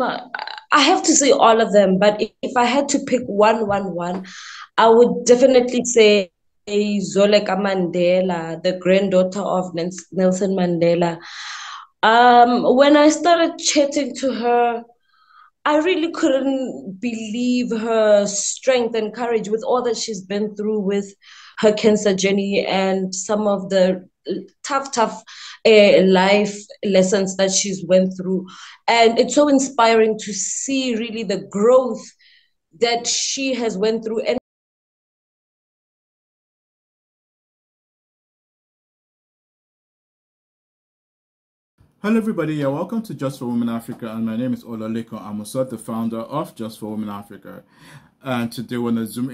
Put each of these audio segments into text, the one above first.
I have to say all of them, but if I had to pick one, I would definitely say Zoleka Mandela, the granddaughter of Nelson Mandela. When I started chatting to her, I really couldn't believe her strength and courage with all that she's been through with her cancer journey and some of the tough life lessons that she's went through. And it's so inspiring to see really the growth that she has went through. And hello everybody, welcome to Just for Women Africa, and my name is Olaleko Amusot, the founder of Just for Women Africa. And today we're on a Zoom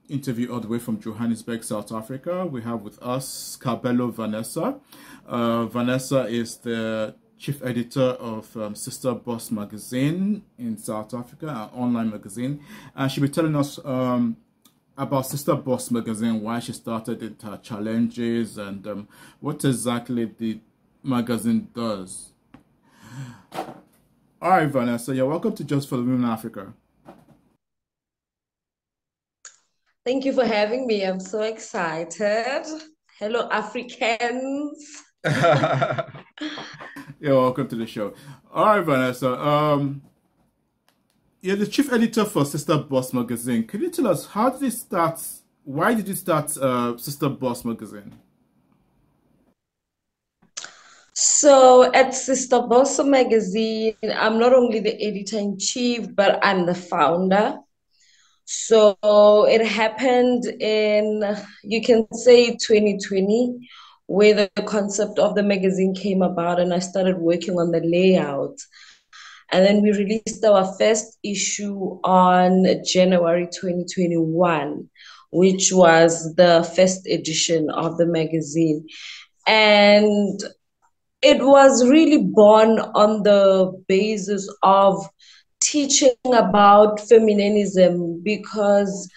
interview all the way from Johannesburg, South Africa. We have with us Kabelo Vanessa. Vanessa is the chief editor of Sista Bosso Magazine in South Africa, an online magazine. And she'll be telling us about Sista Bosso Magazine, why she started it, her challenges, and what exactly the magazine does. All right, Vanessa, you're welcome to Just for Women Africa. thank you for having me. I'm so excited. Hello, Africans. You're welcome to the show. All right, Vanessa. You're the chief editor for Sista Bosso Magazine. Can you tell us how did it start? Why did you start Sista Bosso Magazine? So at Sista Bosso Magazine, I'm not only the editor-in-chief, but I'm the founder. So it happened in, you can say 2020, where the concept of the magazine came about and I started working on the layout. And then we released our first issue on January 2021, which was the first edition of the magazine. And it was really born on the basis of teaching about feminism because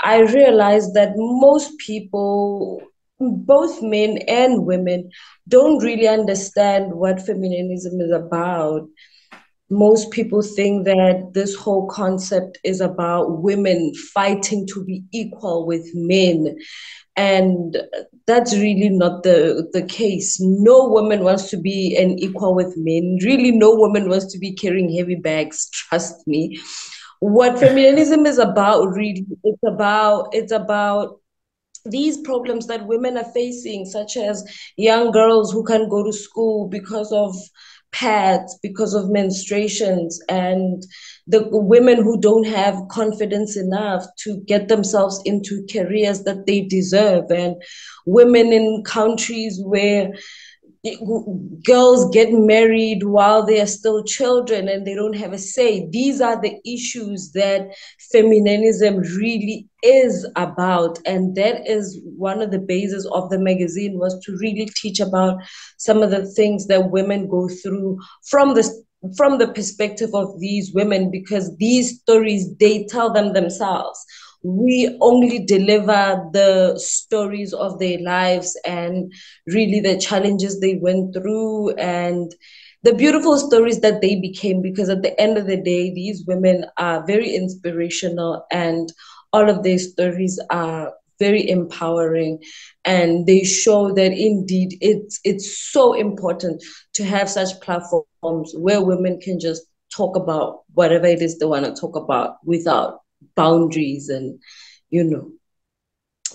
I realized that most people, both men and women, don't really understand what feminism is about. Most people think that this whole concept is about women fighting to be equal with men. And that's really not the case. No woman wants to be an equal with men. Really, no woman wants to be carrying heavy bags, trust me. What feminism is about, really, it's about these problems that women are facing, such as young girls who can't go to school because of pads, because of menstruations, and the women who don't have confidence enough to get themselves into careers that they deserve, and women in countries where girls get married while they are still children and they don't have a say. These are the issues that feminism really is about, and that is one of the bases of the magazine, was to really teach about some of the things that women go through from the perspective of these women, because these stories, they tell them themselves. We only deliver the stories of their lives and really the challenges they went through and the beautiful stories that they became, because at the end of the day, these women are very inspirational and all of their stories are very empowering, and they show that indeed it's so important to have such platforms where women can just talk about whatever it is they want to talk about without boundaries and, you know,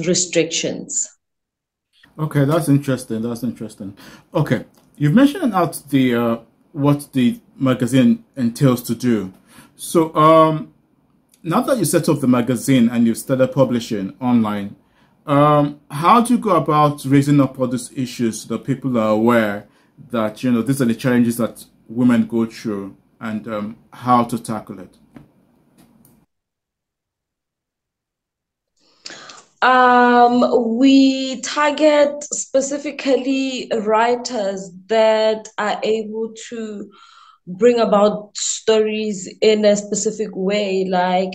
restrictions. Okay, that's interesting. That's interesting. Okay, you've mentioned out the what the magazine entails to do. So, now that you set up the magazine and you've started publishing online, how do you go about raising up all these issues so that people are aware that, you know, these are the challenges that women go through, and how to tackle it? We target specifically writers that are able to bring about stories in a specific way, like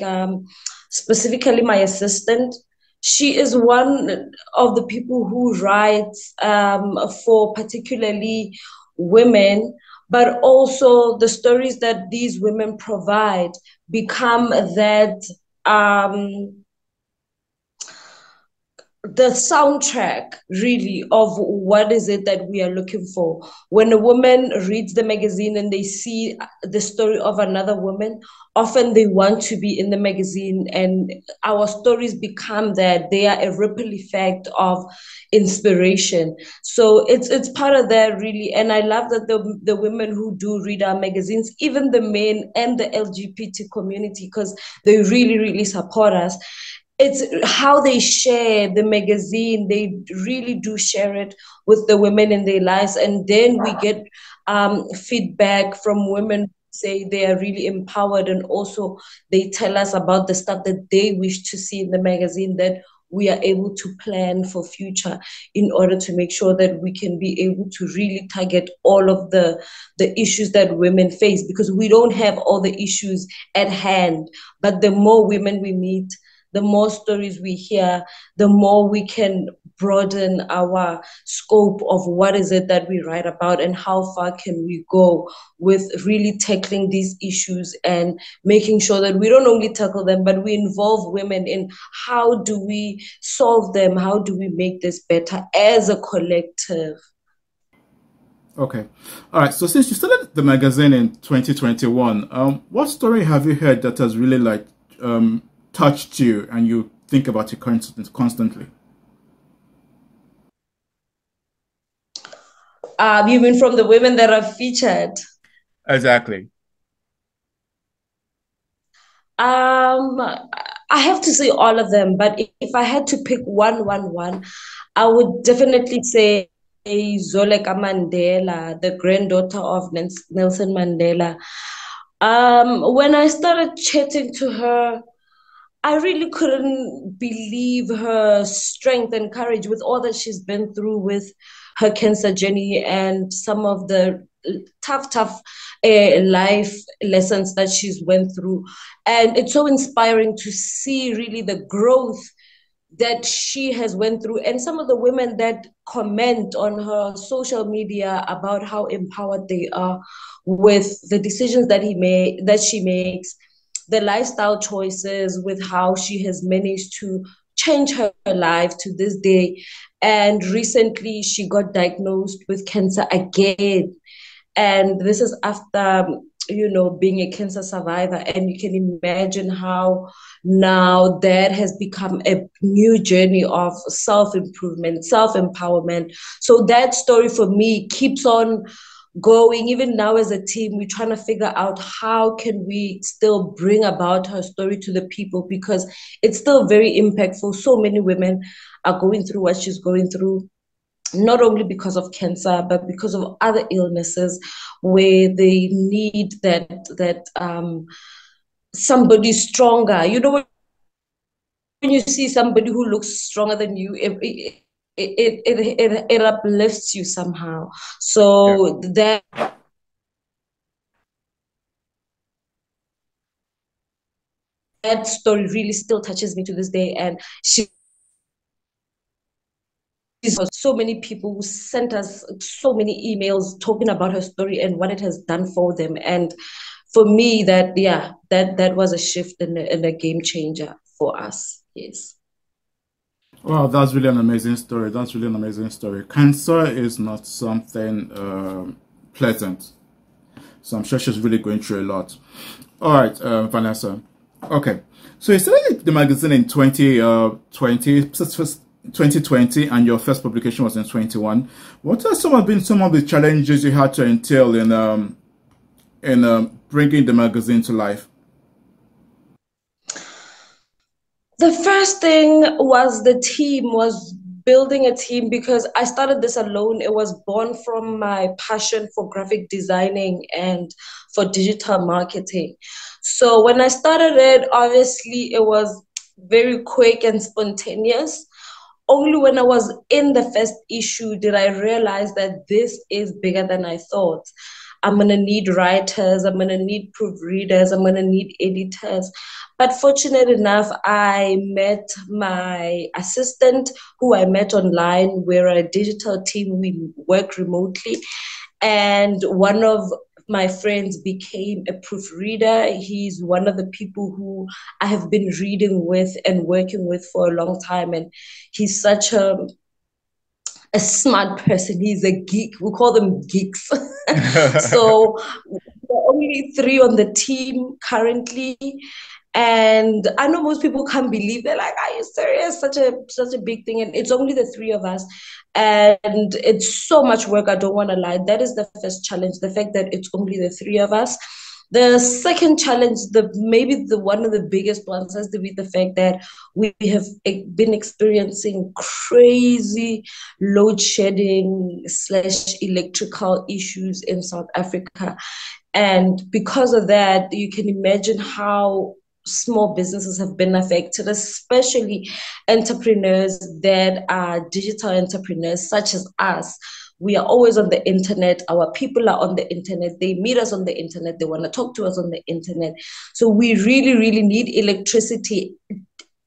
specifically my assistant. She is one of the people who writes for particularly women, but also the stories that these women provide become that the soundtrack really of what is it that we are looking for. When a woman reads the magazine and they see the story of another woman, often they want to be in the magazine, and our stories become that they are a ripple effect of inspiration. So it's part of that really. And I love that the women who do read our magazines, even the men and the LGBT community, because they really, really support us, it's how they share the magazine. They really do share it with the women in their lives, and then we get feedback from women who say they are really empowered, and also they tell us about the stuff that they wish to see in the magazine, that we are able to plan for future in order to make sure that we can be able to really target all of the issues that women face, because we don't have all the issues at hand. But the more women we meet, the more stories we hear, the more we can broaden our scope of what is it that we write about, and how far can we go with really tackling these issues and making sure that we don't only tackle them, but we involve women in how do we solve them, how do we make this better as a collective. Okay. All right. So since you started the magazine in 2021, what story have you heard that has really touched you and you think about it constantly? You mean from the women that are featured? Exactly. I have to say all of them, but if I had to pick one, I would definitely say Zoleka Mandela, the granddaughter of Nelson Mandela. When I started chatting to her, I really couldn't believe her strength and courage with all that she's been through with her cancer journey, and some of the tough life lessons that she's went through. And it's so inspiring to see really the growth that she has went through, and some of the women that comment on her social media about how empowered they are with the decisions that she makes, the lifestyle choices, with how she has managed to change her life to this day. And recently she got diagnosed with cancer again, and this is after being a cancer survivor. And you can imagine how now that has become a new journey of self-improvement, self-empowerment. So that story for me keeps on going. Even now as a team, we're trying to figure out how can we still bring about her story to the people, because it's still very impactful. So many women are going through what she's going through, not only because of cancer, but because of other illnesses, where they need that somebody stronger. When you see somebody who looks stronger than you, it uplifts you somehow. Yeah. So that story really still touches me to this day. And she so many people who sent us so many emails talking about her story and what it has done for them. And for me, that was a shift and a game changer for us. Yes. Wow, that's really an amazing story. That's really an amazing story. Cancer is not something pleasant. So I'm sure she's really going through a lot. All right, Vanessa. Okay. So you started the magazine in 2020, and your first publication was in 21. What are some of the challenges you had to entail in bringing the magazine to life? The first thing was building a team, because I started this alone. It was born from my passion for graphic designing and for digital marketing. So when I started it, obviously it was very quick and spontaneous. Only when I was in the first issue did I realize that this is bigger than I thought. I'm going to need writers, I'm going to need proofreaders, I'm going to need editors. But fortunate enough, I met my assistant, who I met online. We're a digital team, we work remotely. And one of my friends became a proofreader. He's one of the people who I have been reading with and working with for a long time. And he's such a smart person. He's a geek. We call them geeks. So there are only three on the team currently. And I know most people can't believe, they're like, are you serious? Such a big thing. And it's only the three of us. And it's so much work, I don't want to lie. That is the first challenge, the fact that it's only the three of us. The second challenge, maybe the one of the biggest ones, has to be the fact that we have been experiencing crazy load shedding / electrical issues in South Africa. And because of that, you can imagine how small businesses have been affected, especially entrepreneurs that are digital entrepreneurs such as us. We are always on the internet. Our people are on the internet. They meet us on the internet. They want to talk to us on the internet. So we really, really need electricity.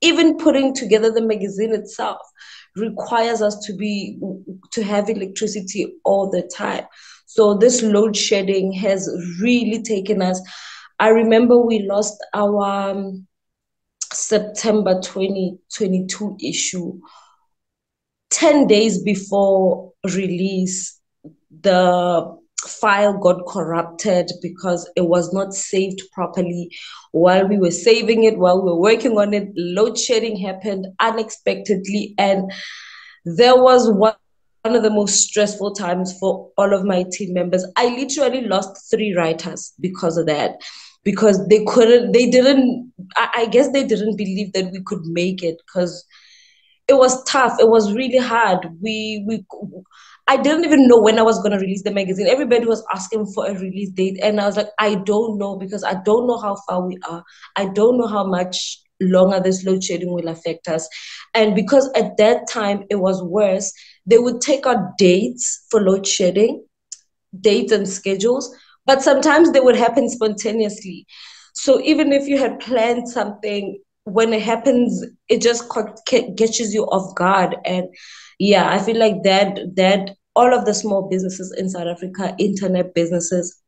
Even putting together the magazine itself requires us to have electricity all the time. So this load shedding has really taken us. I remember we lost our September 2022 issue 10 days before release. The file got corrupted because it was not saved properly. While we were saving it, while we were working on it, load shedding happened unexpectedly. And there was one of the most stressful times for all of my team members. I literally lost 3 writers because of that, because I guess they didn't believe that we could make it, because it was tough. It was really hard. I didn't even know when I was going to release the magazine. Everybody was asking for a release date. And I was like, I don't know, because I don't know how far we are. I don't know how much longer this load shedding will affect us. And because at that time it was worse, they would take out dates for load shedding, dates and schedules, but sometimes they would happen spontaneously. So even if you had planned something, when it happens, it just catches you off guard. And yeah, I feel like that all of the small businesses in South Africa, internet businesses,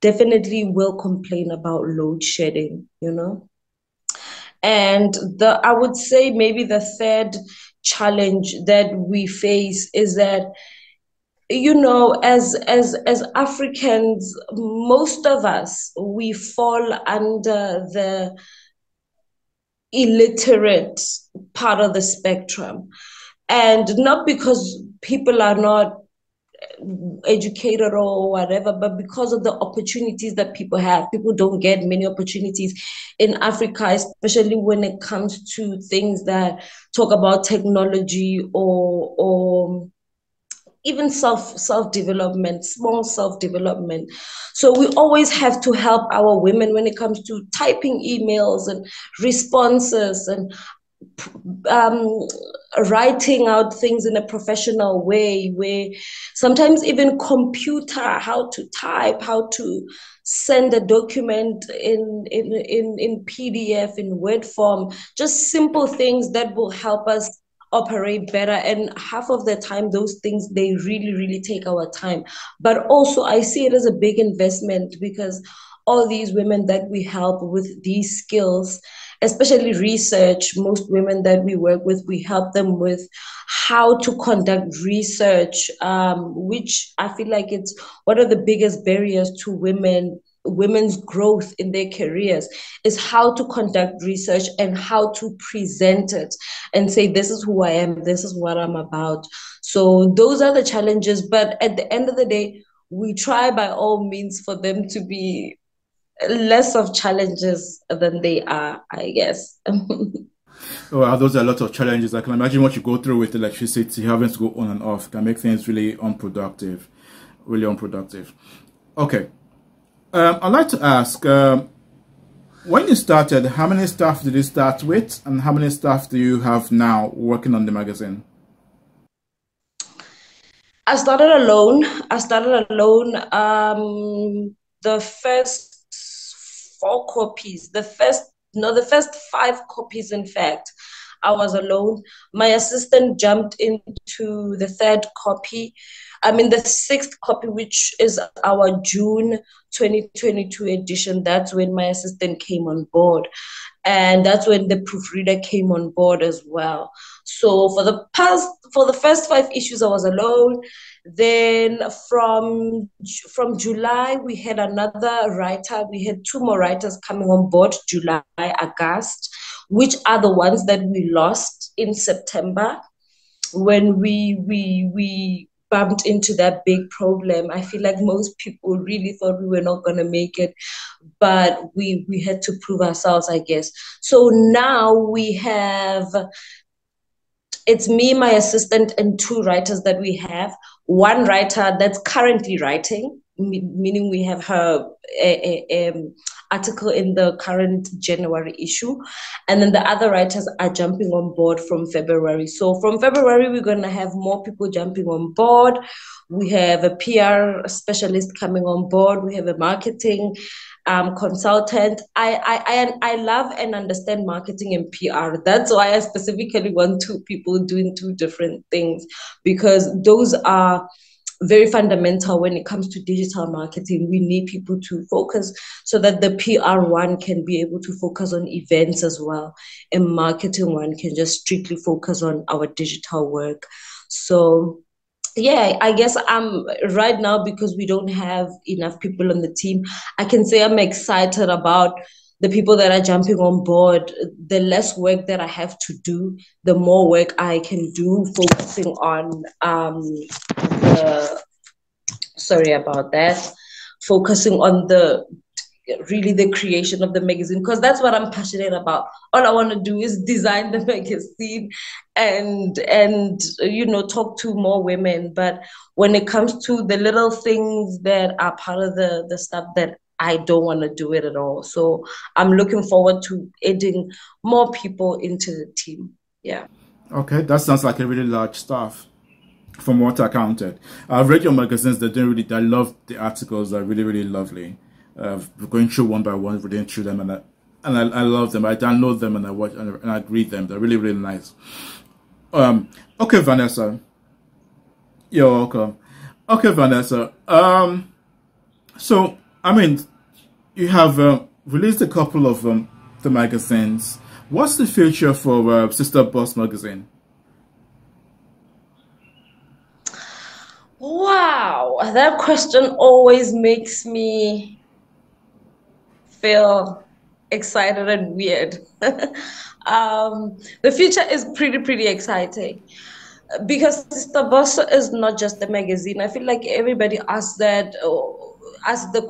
definitely will complain about load shedding, you know. And I would say maybe the third challenge that we face is that, you know, as Africans, most of us, we fall under the illiterate part of the spectrum. And not because people are not educated or whatever, but because of the opportunities that people have. People don't get many opportunities in Africa, especially when it comes to things that talk about technology or even self-development, small self-development. So we always have to help our women when it comes to typing emails and responses and um, writing out things in a professional way, where sometimes even computer, how to type, how to send a document in PDF, in Word form, just simple things that will help us operate better. And half of the time, those things, they really, really take our time. But also, I see it as a big investment, because all these women that we help with these skills, especially research, most women that we work with, we help them with how to conduct research, which I feel like it's one of the biggest barriers to women's growth in their careers, is how to conduct research and how to present it and say, this is who I am, this is what I'm about. So those are the challenges. But at the end of the day, we try by all means for them to be less of challenges than they are, I guess. Well, those are a lot of challenges. I can imagine what you go through with electricity, having to go on and off, can make things really unproductive. Really unproductive. Okay. I'd like to ask, when you started, how many staff did you start with, and how many staff do you have now working on the magazine? I started alone. The first 4 copies, the first 5 copies, in fact, I was alone. My assistant jumped into the third copy. I mean, the sixth copy, which is our June 2022 edition. That's when my assistant came on board. And that's when the proofreader came on board as well. So for the first 5 issues, I was alone. Then from July, we had another writer. We had 2 more writers coming on board, July, August, which are the ones that we lost in September when we bumped into that big problem. I feel like most people really thought we were not going to make it, but we had to prove ourselves, I guess. So now we have, it's me, my assistant, and 2 writers that we have. One writer that's currently writing, meaning we have her article in the current January issue. And then the other writers are jumping on board from February. So from February, we're going to have more people jumping on board. We have a PR specialist coming on board. We have a marketing consultant. I love and understand marketing and PR. That's why I specifically want 2 people doing 2 different things, because those are very fundamental when it comes to digital marketing. We need people to focus so that the PR one can be able to focus on events as well, and marketing one can just strictly focus on our digital work. So yeah, I guess I'm right now, because we don't have enough people on the team, I can say I'm excited about the people that are jumping on board. The less work that I have to do, the more work I can do, focusing on sorry about that, focusing on the really the creation of the magazine, because that's what I'm passionate about. All I want to do is design the magazine and talk to more women. But when it comes to the little things that are part of the stuff, that I don't want to do it at all. So I'm looking forward to adding more people into the team. Yeah. Okay, that sounds like a really large staff. From what I counted, I've read your magazines. I love the articles. They're really, really lovely. Going through one by one, reading through them, and I love them. I download them and I watch and I read them. They're really, really nice. Okay, Vanessa, you're welcome. Okay, Vanessa. So I mean, you have released a couple of the magazines. What's the future for Sista Bosso Magazine? Wow, that question always makes me feel excited and weird. The future is pretty exciting, because Sista Bosso is not just a magazine. I feel like everybody asks the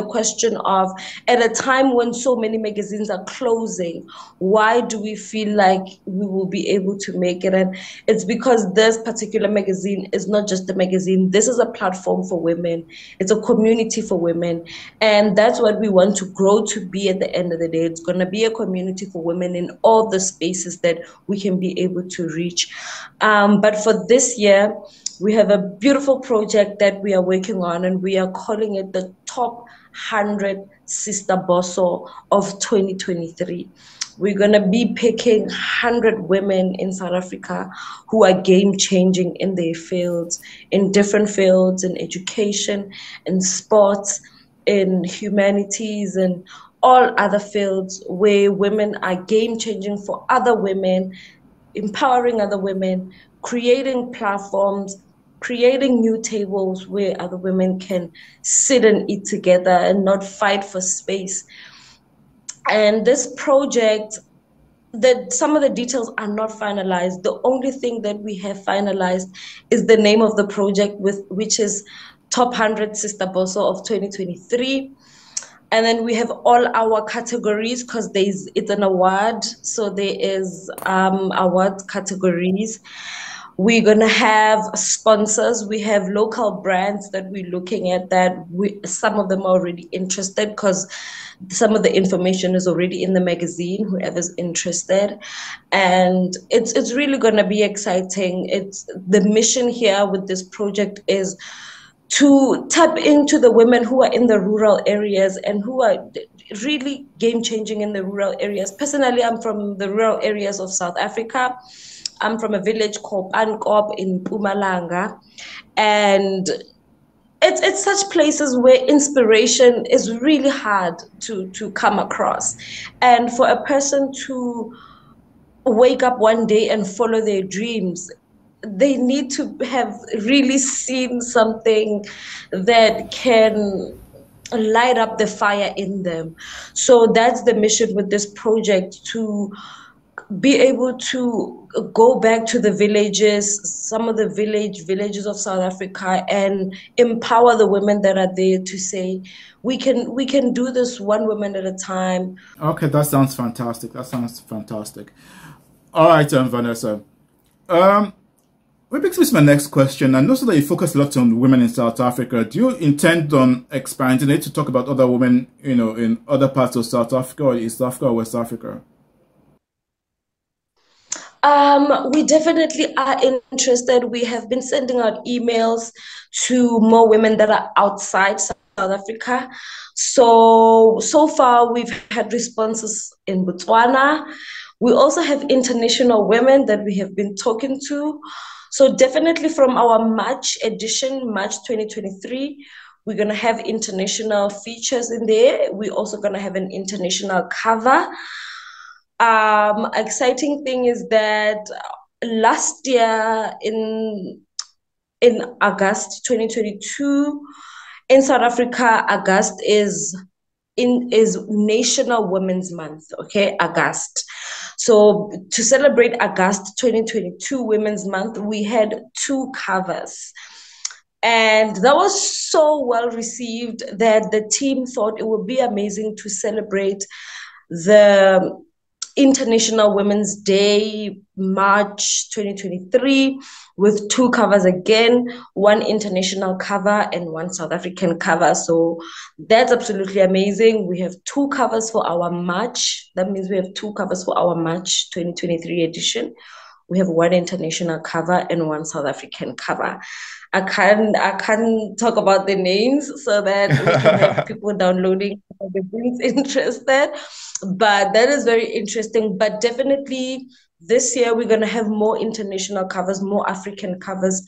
question of, at a time when so many magazines are closing, why do we feel like we will be able to make it? And it's because this particular magazine is not just a magazine. This is a platform for women. It's a community for women. And that's what we want to grow to be at the end of the day. It's going to be a community for women in all the spaces that we can be able to reach. But for this year, we have a beautiful project that we are working on, and we are calling it the Top 100 Sista Bosso of 2023. We're going to be picking 100 women in South Africa who are game-changing in their fields, in different fields, in education, in sports, in humanities, and all other fields where women are game-changing for other women, empowering other women, creating platforms, creating new tables where other women can sit and eat together and not fight for space. And this project, that some of the details are not finalized. The only thing that we have finalized is the name of the project, which is Top 100 Sista Bosso of 2023. And then we have all our categories, because it's an award, so there is award categories. We're going to have sponsors. We have local brands that we're looking at, that some of them are already interested, because some of the information is already in the magazine, whoever's interested. And it's really going to be exciting. The mission here with this project is to tap into the women who are in the rural areas and who are really game changing in the rural areas. Personally, I'm from the rural areas of South Africa. I'm from a village called Pankop in Mpumalanga. And it's such places where inspiration is really hard to come across. And for a person to wake up one day and follow their dreams, they need to have really seen something that can light up the fire in them. So that's the mission with this project, to be able to go back to the villages, some of the villages of South Africa, and empower the women that are there to say, we can do this one woman at a time. Okay, that sounds fantastic. That sounds fantastic. All right, Vanessa. Which brings me to my next question. And also that you focus a lot on women in South Africa, do you intend on expanding it to talk about other women, in other parts of South Africa or East Africa or West Africa? We definitely are interested. We have been sending out emails to more women that are outside South Africa. So far, we've had responses in Botswana. We also have international women that we have been talking to. So definitely from our March edition, March 2023, we're going to have international features in there. We're also going to have an international cover. Exciting thing is that last year in August 2022 in South Africa, August is National Women's Month. Okay, August. So to celebrate August 2022 Women's Month, we had 2 covers. And that was so well received that the team thought it would be amazing to celebrate the International Women's Day, March 2023, with 2 covers again, one international cover and one South African cover. So that's absolutely amazing. We have 2 covers for our March. That means we have 2 covers for our March 2023 edition. We have one international cover and one South African cover. I can't talk about the names so that we can have people downloading the things interested. But that is very interesting. But definitely this year we're gonna have more international covers, more African covers.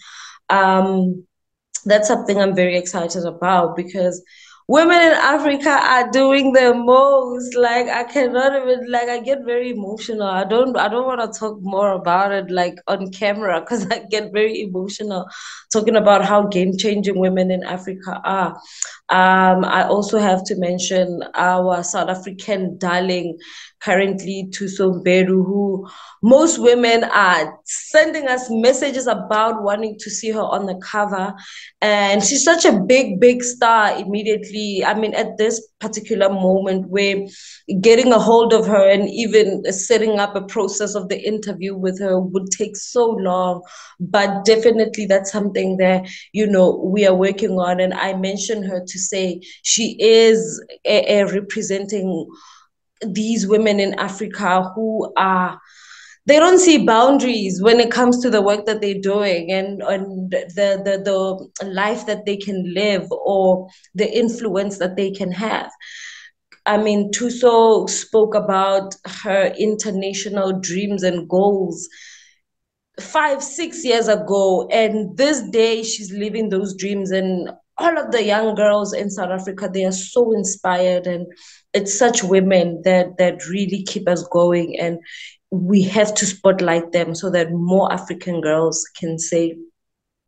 That's something I'm very excited about because women in Africa are doing the most. Like I cannot even I get very emotional. I don't want to talk more about it on camera because I get very emotional talking about how game-changing women in Africa are. I also have to mention our South African darling, currently Thuso Mbedu, who most women are sending us messages about wanting to see her on the cover. And she's such a big, big star immediately. I mean, at this particular moment where getting a hold of her and even setting up a process of the interview with her would take so long. But definitely that's something that, we are working on. And I mentioned her to say she is representing these women in Africa who they don't see boundaries when it comes to the work that they're doing and the life that they can live or the influence that they can have. I mean, Thuso spoke about her international dreams and goals 5, 6 years ago, and this day she's living those dreams. And all of the young girls in South Africa, they are so inspired, and it's such women that really keep us going. And we have to spotlight them so that more African girls can say,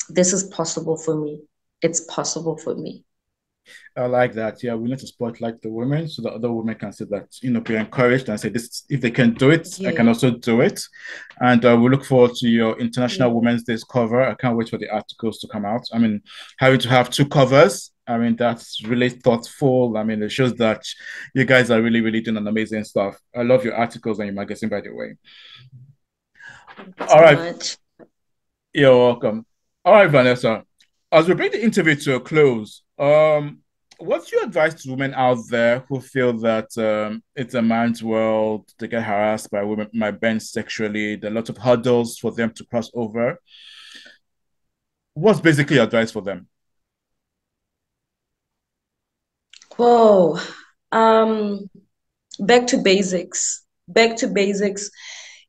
"This is possible for me. It's possible for me." I like that. Yeah, we need to spotlight the women so that other women can say that, be encouraged and say this, if they can do it, I can also do it. And we look forward to your International Women's Day cover. I can't wait for the articles to come out. I mean, having to have 2 covers, I mean, that's really thoughtful. I mean, it shows that you guys are really, really doing an amazing stuff. I love your articles and your magazine, by the way. All right. Much. You're welcome. All right, Vanessa. As we bring the interview to a close, what's your advice to women out there who feel that it's a man's world, they get harassed by women, by men sexually, there are lots of hurdles for them to cross over? What's basically your advice for them? Whoa. Um, Back to basics. Back to basics.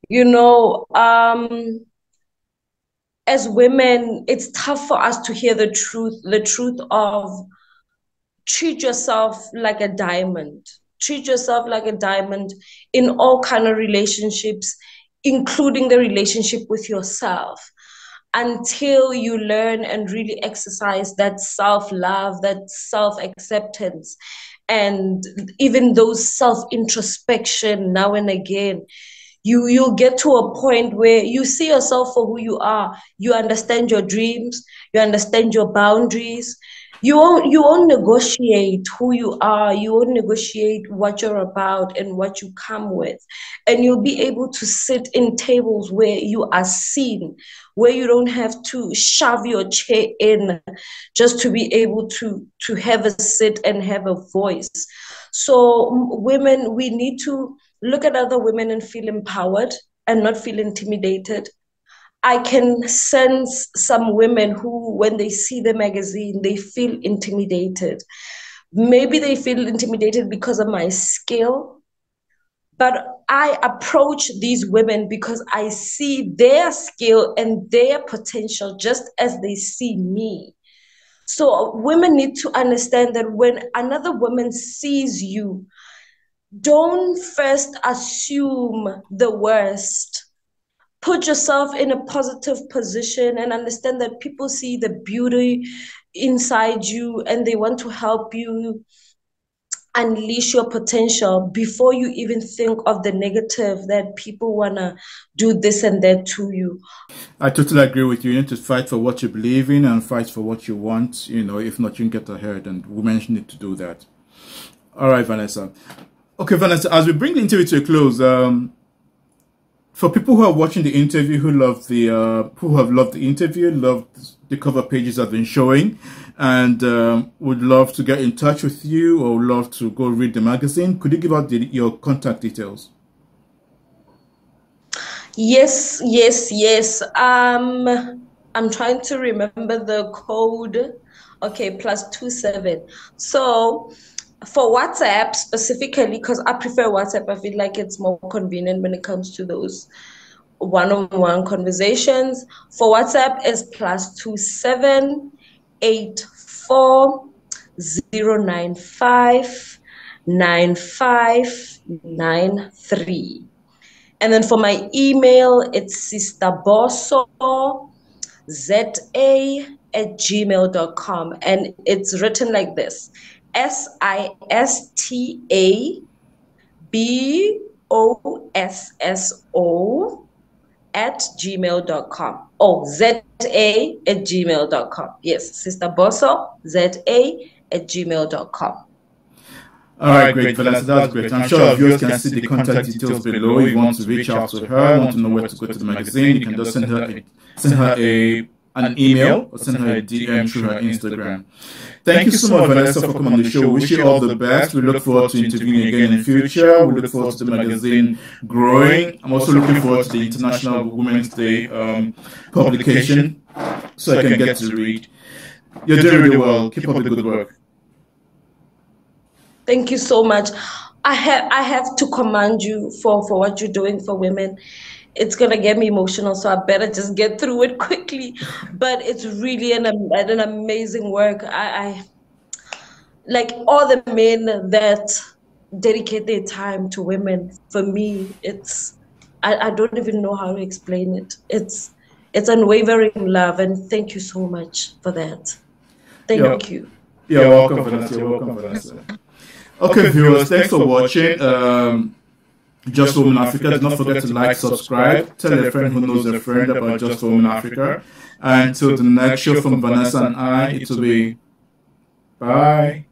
You know, as women, it's tough for us to hear the truth of treat yourself like a diamond. Treat yourself like a diamond in all kind of relationships, including the relationship with yourself, until you learn and really exercise that self-love, that self-acceptance, and even those self-introspection now and again. You'll get to a point where you see yourself for who you are. You understand your dreams, you understand your boundaries. You won't negotiate who you are, you won't negotiate what you're about and what you come with. And you'll be able to sit in tables where you are seen, where you don't have to shove your chair in just to be able to have a sit and have a voice. So women, we need to look at other women and feel empowered and not feel intimidated. I can sense some women who, when they see the magazine, they feel intimidated. Maybe they feel intimidated because of my skill, but I approach these women because I see their skill and their potential just as they see me. So women need to understand that when another woman sees you, don't first assume the worst. Put yourself in a positive position and understand that people see the beauty inside you and they want to help you unleash your potential before you even think of the negative that people want to do this and that to you. I totally agree with you. You need to fight for what you believe in and fight for what you want. You know, if not, you can get ahead, and women need to do that. All right, Vanessa. Okay, Vanessa, as we bring the interview to a close, for people who are watching the interview, who have loved the interview, loved the cover pages I've been showing, and would love to get in touch with you or would love to go read the magazine, could you give out your contact details? Yes, yes, yes. I'm trying to remember the code. Okay, +27. So for WhatsApp specifically, because I prefer WhatsApp, I feel like it's more convenient when it comes to those one-on-one conversations. For WhatsApp is +27840959593. And then for my email, it's sistabosso@gmail.com. And it's written like this: SISTABOSSO Oh, ZA@gmail.com. Yes, Sista Bosso, ZA@gmail.com. All right, great, Vanessa. That's great. I'm sure our viewers can see the contact details below. If you want to reach out to her, want to know where to go to the magazine, you can just send her an email or send her a DM through her Instagram. Thank you so much, Vanessa, for coming on the show. Wish you all the best. We look forward to interviewing again in the future. We look forward to the magazine growing. I'm also looking forward to the International Women's Day publication so I can get to read. You're doing really well. Keep up the good work. Thank you so much. I have to commend you for what you're doing for women. It's gonna get me emotional, so I better just get through it quickly. But it's really an amazing work. I like all the men that dedicate their time to women. For me, I don't even know how to explain it. It's unwavering love, and thank you so much for that. Thank you. You're welcome, Vanessa. You're welcome, Vanessa. Okay, viewers, thanks for watching. Just for Women Africa. Do not forget to like, subscribe, tell a friend who knows a friend about Just for Women Africa. And until the next show from Vanessa and I, it will be bye.